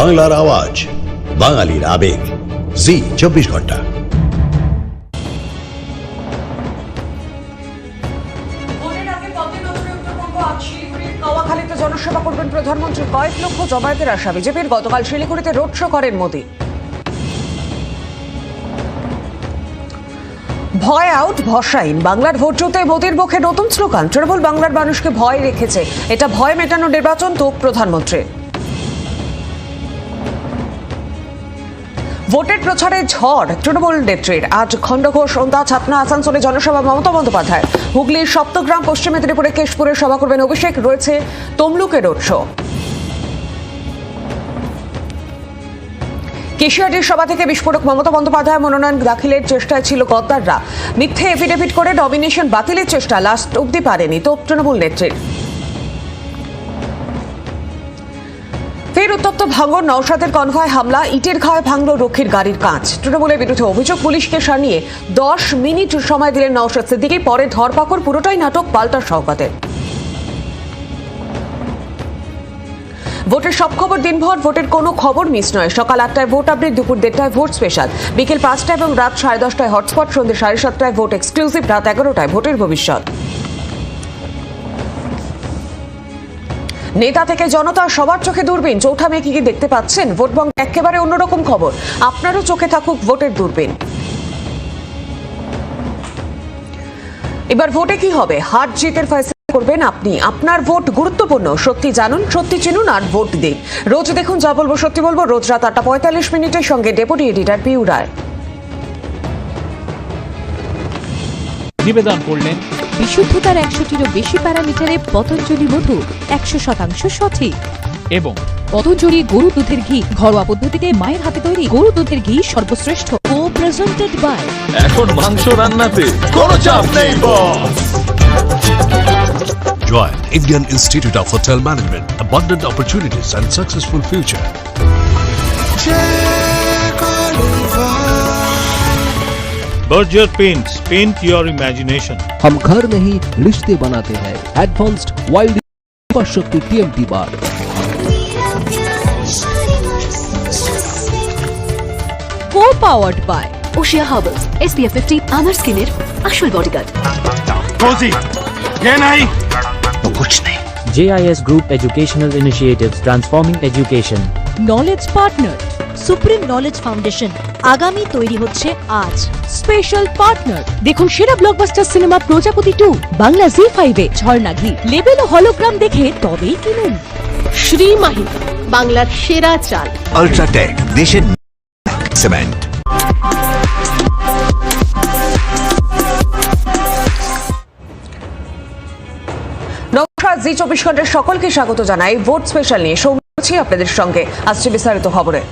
বাংলার আওয়াজ, বাঙালির আবেগ, জি 24 ঘন্টা। জনসভা করবেন প্রধানমন্ত্রী, কয়েক লক্ষ জমায়েতের আশা বিজেপির। গতকাল শিলিগুড়িতে রোড শো করেন মোদী। ভয় আউট, ভরসাইন, বাংলার ভোট জুতে মোদীর মুখে নতুন স্লোগান। তৃণমূল বাংলার মানুষকে ভয় রেখেছে, এটা ভয় মেটানো নির্বাচন তো প্রধানমন্ত্রী। ভোটের প্রচারে ঝড় তৃণমূল নেত্রীর। আজ খণ্ডঘোষ, সন্ধ্যা, ছাতনা, আসানসোলে জনসভা মমতা বন্দ্যোপাধ্যায়। হুগলির সপ্তগ্রাম, পশ্চিম মেদিনীপুরে কেশপুরে সভা করবেন অভিষেক। রয়েছে তমলুকে রোড শো। কেশিয়াটির সভা থেকে বিস্ফোরক। মমতা বন্দ্যোপাধ্যায় মনোনয়ন দাখিলের চেষ্টায় ছিল গদ্দাররা। মিথ্যে এফিডেভিট করে নমিনেশন বাতিলের চেষ্টা, লাস্ট অব্দি পারেনি তো তৃণমূল নেত্রীর। ফের উত্তপ্ত ভাঙড়, নওশাদের কনভয় হামলা, ইটের ঘায়ে ভাঙল রক্ষীর গাড়ির কাঁচ। তৃণমূলের বিরুদ্ধে অভিযোগ, পুলিশকে সানিয়ে 10 মিনিট সময় দিলেন নওশাদ সিদ্দিকী। পরে ধরপাকড়, পুরোটাই নাটক, পাল্টা শওকতের। ভোটের সব খবর দিনভর, ভোটের কোনো খবর মিস নয়। সকাল 8টায় ভোট আপডেট, দুপুর 1:30টায় ভোট স্পেশাল, বিকেল 5টা এবং রাত 10:30টায় হটস্পট, সন্ধ্যে 7:30টায় ভোট এক্সক্লুসিভ, রাত 11টায় ভোটের ভবিষ্যৎ। নেতা থেকে জনতা, সবার চোখে দূরবীন। চৌঠা মে কি দেখতে পাচ্ছেন? ভোট বঙ্গ একেবারে অন্যরকম খবর। আপনারও চোখে থাকুক ভোটের দূরবীন। এবার ভোটে কি হবে? হার জিতের ফয়সালা করবেন আপনি। আপনার ভোট গুরুত্বপূর্ণ। সত্যি জানুন, সত্যি চিনুন আর ভোট দিন। রোজ দেখুন যা বলবো সত্যি বলবো, রোজ রাত 8:45 সঙ্গে ডেপুটি এডিটর পিউ রায়। নিবেদন করলেন বিশুদ্ধতার 100টিরও বেশি প্যারামিটারে পতঞ্জলি মধু 100% সঠিক এবং পতঞ্জলি গরু দুধের ঘি, ঘরোয়া পদ্ধতিতে মায়ের হাতে তৈরি গরু দুধের ঘি সর্বশ্রেষ্ঠ। ও প্রেজেন্টেড বাই। এখন মাংস রান্নাতে কোনো চাপ নেই বস। Join Indian Institute of Hotel Management, abundant opportunities and successful future. Berger Paints, paint your imagination. हम घर नहीं रिश्ते बनाते हैं। एडवांस्ड वाइल्ड शक्ति TMT bar. Co-powered by Oshea herbals SPF 50 আমার স্কিনের আসল বডিগার্ড। কোজি ये नहीं तो कुछ नहीं। JIS Group Educational Initiatives Transforming Education. Knowledge partner supreme knowledge foundation. আগামী তৈরি হচ্ছে আজ। স্পেশাল পার্টনার দেখুন সেরা ব্লকবাস্টার সিনেমা প্রজাপতি 2 বাংলা জি5-এ। ঝর্ণা ঘি, লেবেল ও হলোগ্রাম দেখে তবেই কিনুন। শ্রীমাহি বাংলার সেরা চাল। Ultratech, দেশের সিমেন্ট। নমস্কার, জি 24 ঘন্টার সকলকে স্বাগত জানাই। ভোট স্পেশাল নিয়ে সৌম্যছি আপনাদের সঙ্গে। আসছে বিস্তারিত খবরে।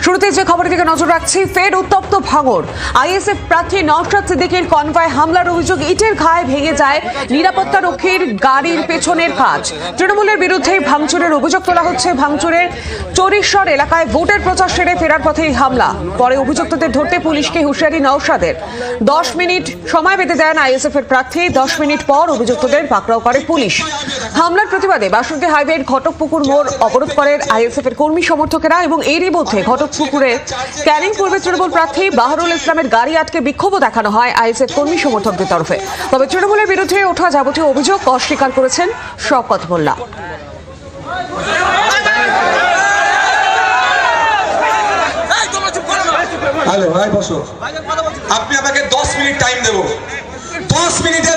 শুরুতে যে খবরের দিকে নজর রাখছি, ফের উত্তপ্ত ভাঙড়। আইএসএফ প্রার্থী নওশাদ সিদ্দিকীর কনভয় হামলার অভিযোগ, ইটের ঘায়ে ভেঙে যায় নিরাপত্তা রক্ষীর গাড়ির পেছনের কাঁচ। তৃণমূলের বিরুদ্ধে ভাঙচুরের অভিযোগ তোলা হচ্ছে। ভাঙচুরের চরিশ্বর এলাকায় ভোটের প্রচার সেরে ফেরার পথেই হামলা। পরে অভিযুক্তদের ধরতে পুলিশকে হুঁশিয়ারি নওশাদের। 10 মিনিট সময় বেঁধে দেন আইএসএফ এর প্রার্থী। 10 মিনিট পর অভিযুক্তদের পাকড়াও করে পুলিশ। হামলার প্রতিবাদে বাসন্তী হাইওয়ের ঘটকপুকুর মোড় অবরোধ করেন আইএসএফ এর কর্মী সমর্থকেরা এবং এরই মধ্যে ঘটকপুকুরে ক্যানিং পূর্বে তৃণমূল প্রার্থী বাহারুল ইসলামের গাড়ি আটকে বিক্ষোভও দেখানো হয় আইএসএফ কর্মী সমর্থকদের তরফে। তবে তৃণমূলের বিরুদ্ধে ওঠা যাবতীয় অভিযোগ অস্বীকার করেছেন শওকত মোল্লা। আপনি আমাকে 10 মিনিট টাইম দেব। 10 মিনিটের